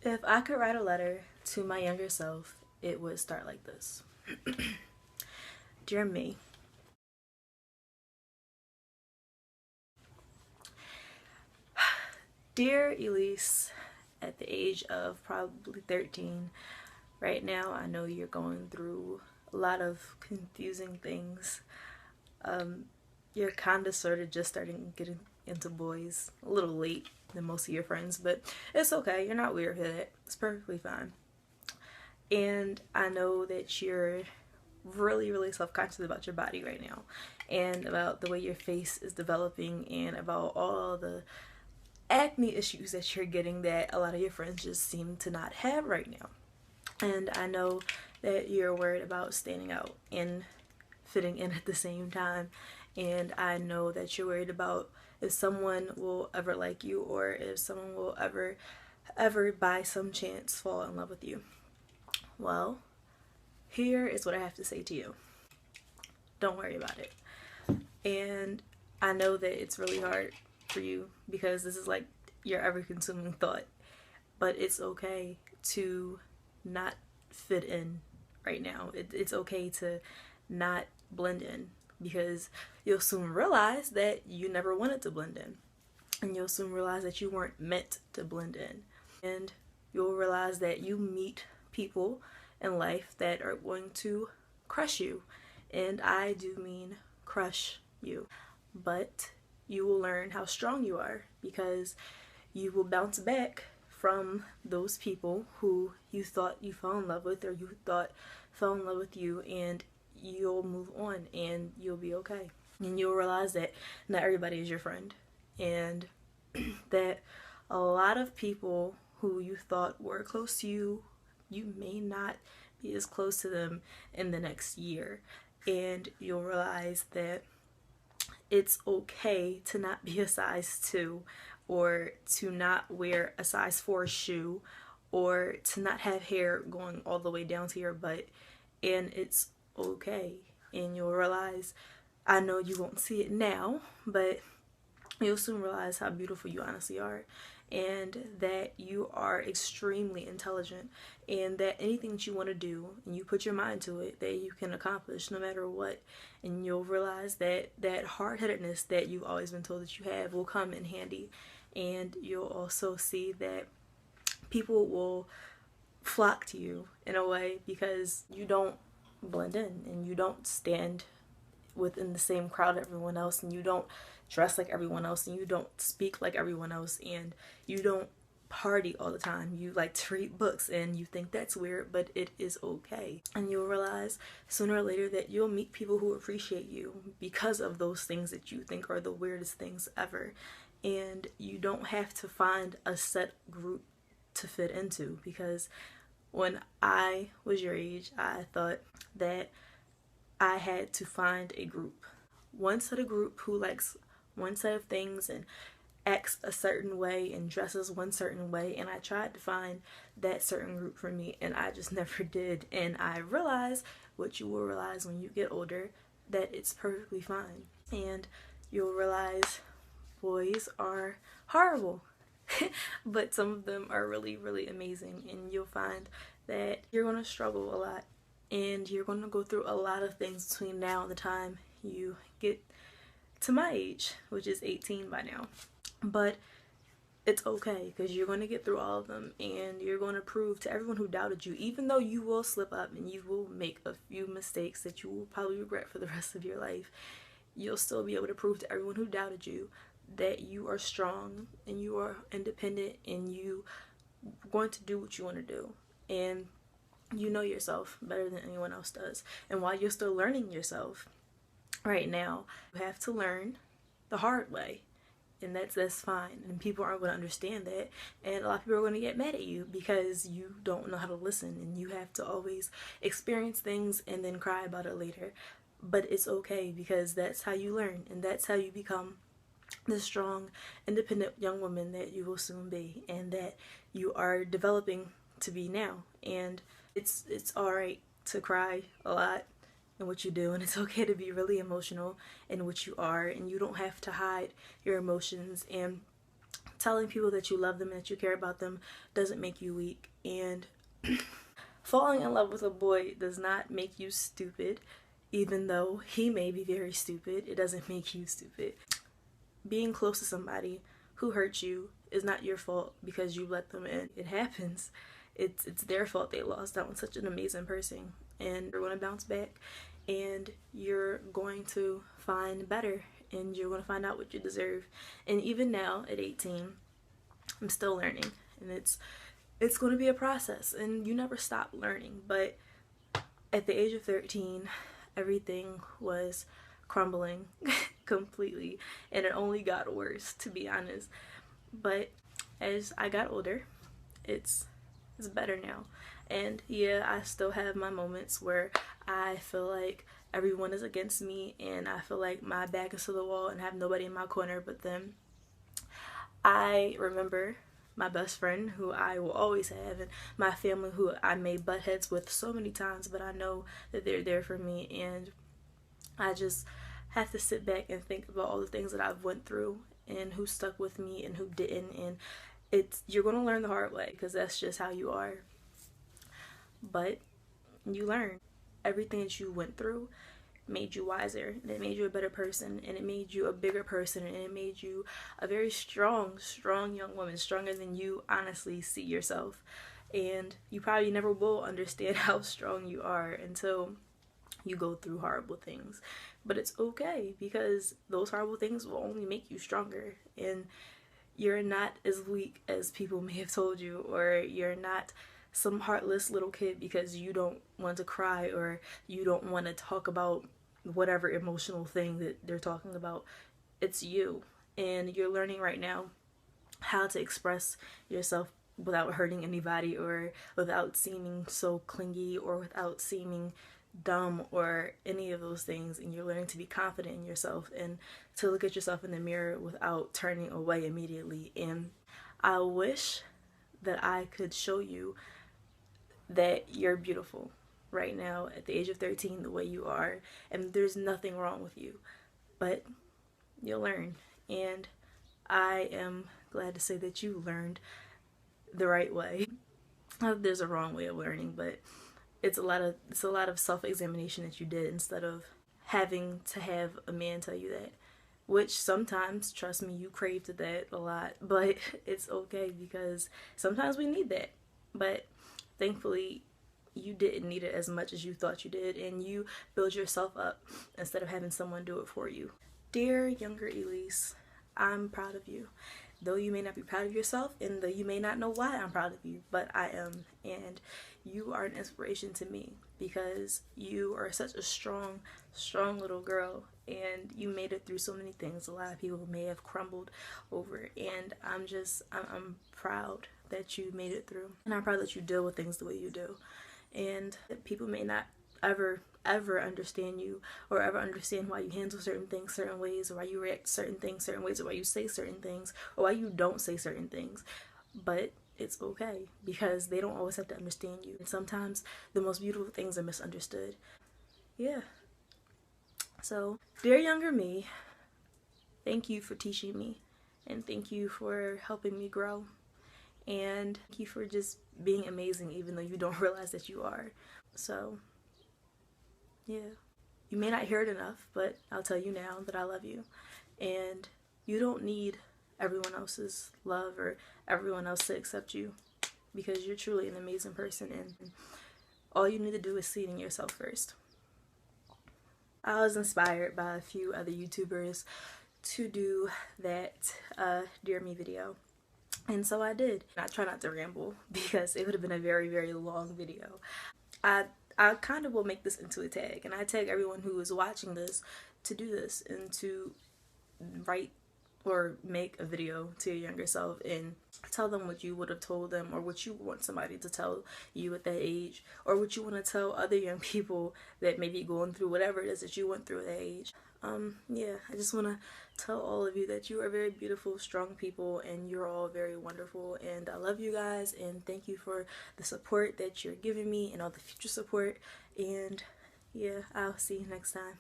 If I could write a letter to my younger self, it would start like this. Dear me, dear Elise, at the age of probably 13, right now I know you're going through a lot of confusing things. You're kind of sort of just starting getting into boys a little late than most of your friends, but it's okay. You're not weird for that. It's perfectly fine. And I know that you're really, really self-conscious about your body right now, and about the way your face is developing, and about all the acne issues that you're getting that a lot of your friends just seem to not have right now. And I know that you're worried about standing out and fitting in at the same time. And I know that you're worried about if someone will ever like you, or if someone will ever by some chance fall in love with you. Well, here is what I have to say to you. Don't worry about it. And I know that it's really hard for you because this is like your ever-consuming thought, but it's okay to not fit in right now. It's okay to not blend in, because you'll soon realize that you never wanted to blend in, and you'll soon realize that you weren't meant to blend in, and you'll realize that you meet people in life that are going to crush you, and I do mean crush you, but you will learn how strong you are, because you will bounce back from those people who you thought you fell in love with, or you thought fell in love with you, and you'll move on and you'll be okay. And you'll realize that not everybody is your friend, and that a lot of people who you thought were close to you, you may not be as close to them in the next year. And you'll realize that it's okay to not be a size 2, or to not wear a size 4 shoe, or to not have hair going all the way down to your butt. And it's okay. And you'll realize, I know you won't see it now, but you'll soon realize how beautiful you honestly are, and that you are extremely intelligent, and that anything that you want to do and you put your mind to it, that you can accomplish no matter what. And you'll realize that that hard-headedness that you've always been told that you have will come in handy. And you'll also see that people will flock to you in a way, because you don't blend in, and you don't stand within the same crowd everyone else, and you don't dress like everyone else, and you don't speak like everyone else, and you don't party all the time. You like to read books, and you think that's weird, but it is okay. And you'll realize sooner or later that you'll meet people who appreciate you because of those things that you think are the weirdest things ever. And you don't have to find a set group to fit into, because when I was your age, I thought that I had to find a group, one set of group who likes one set of things and acts a certain way and dresses one certain way, and I tried to find that certain group for me, and I just never did. And I realized what you will realize when you get older, that it's perfectly fine. And you'll realize boys are horrible, but some of them are really, really amazing. And you'll find that you're going to struggle a lot, and you're going to go through a lot of things between now and the time you get to my age, which is 18 by now. But it's okay, because you're going to get through all of them, and you're going to prove to everyone who doubted you, even though you will slip up and you will make a few mistakes that you will probably regret for the rest of your life, you'll still be able to prove to everyone who doubted you that you are strong, and you are independent, and you are going to do what you want to do. And you know yourself better than anyone else does. And while you're still learning yourself right now, you have to learn the hard way. And that's fine. And people aren't going to understand that. And a lot of people are going to get mad at you because you don't know how to listen. And you have to always experience things and then cry about it later. But it's okay, because that's how you learn. And that's how you become the strong, independent young woman that you will soon be, and that you are developing to be now. And it's alright to cry a lot in what you do, and it's okay to be really emotional in what you are, and you don't have to hide your emotions and telling people that you love them and that you care about them doesn't make you weak. And falling in love with a boy does not make you stupid. Even though he may be very stupid, it doesn't make you stupid. Being close to somebody who hurts you is not your fault because you let them in. It happens. It's their fault they lost out on such an amazing person. And you're going to bounce back and you're going to find better and you're going to find out what you deserve. And even now at 18, I'm still learning, and it's going to be a process, and you never stop learning. But at the age of 13, everything was crumbling completely, and it only got worse, to be honest. But as I got older, it's better now. And yeah, I still have my moments where I feel like everyone is against me and I feel like my back is to the wall and have nobody in my corner. But then I remember my best friend, who I will always have, and my family, who I may butt heads with so many times, but I know that they're there for me. And I just have to sit back and think about all the things that I've went through and who stuck with me and who didn't. And you're going to learn the hard way, because that's just how you are. But you learn. Everything that you went through made you wiser, and it made you a better person, and it made you a bigger person, and it made you a very strong young woman, stronger than you honestly see yourself. And you probably never will understand how strong you are until you go through horrible things. But it's okay, because those horrible things will only make you stronger, and you're not as weak as people may have told you, or you're not some heartless little kid because you don't want to cry or you don't want to talk about whatever emotional thing that they're talking about. It's you, and you're learning right now how to express yourself without hurting anybody, or without seeming so clingy, or without seeming dumb, or any of those things. And you're learning to be confident in yourself and to look at yourself in the mirror without turning away immediately. And I wish that I could show you that you're beautiful right now at the age of 13 the way you are, and there's nothing wrong with you. But you'll learn, and I am glad to say that you learned the right way. There's a wrong way of learning, but it's a lot of self-examination that you did, instead of having to have a man tell you that, which sometimes, trust me, you craved that a lot. But it's okay, because sometimes we need that. But thankfully, you didn't need it as much as you thought you did, and you build yourself up instead of having someone do it for you. Dear younger Elise, I'm proud of you. Though you may not be proud of yourself, and though you may not know why I'm proud of you, but I am. And you are an inspiration to me, because you are such a strong little girl, and you made it through so many things a lot of people may have crumbled over. And I'm proud that you made it through, and I'm proud that you deal with things the way you do. And people may not ever understand you, or ever understand why you handle certain things certain ways, or why you react to certain things certain ways, or why you say certain things, or why you don't say certain things. But it's okay, because they don't always have to understand you, and sometimes the most beautiful things are misunderstood. Yeah. So, dear younger me, thank you for teaching me, and thank you for helping me grow, and thank you for just being amazing, even though you don't realize that you are. So yeah, you may not hear it enough, but I'll tell you now that I love you, and you don't need everyone else's love or everyone else to accept you, because you're truly an amazing person, and all you need to do is see it in yourself first. I was inspired by a few other YouTubers to do that Dear Me video, and so I did. I try not to ramble, because it would have been a very long video. I kind of will make this into a tag, and I tag everyone who is watching this to do this, and to write or make a video to your younger self and tell them what you would have told them, or what you want somebody to tell you at that age, or what you want to tell other young people that may be going through whatever it is that you went through at that age. Yeah, I just want to tell all of you that you are very beautiful, strong people, and you're all very wonderful, and I love you guys, and thank you for the support that you're giving me and all the future support. And yeah, I'll see you next time.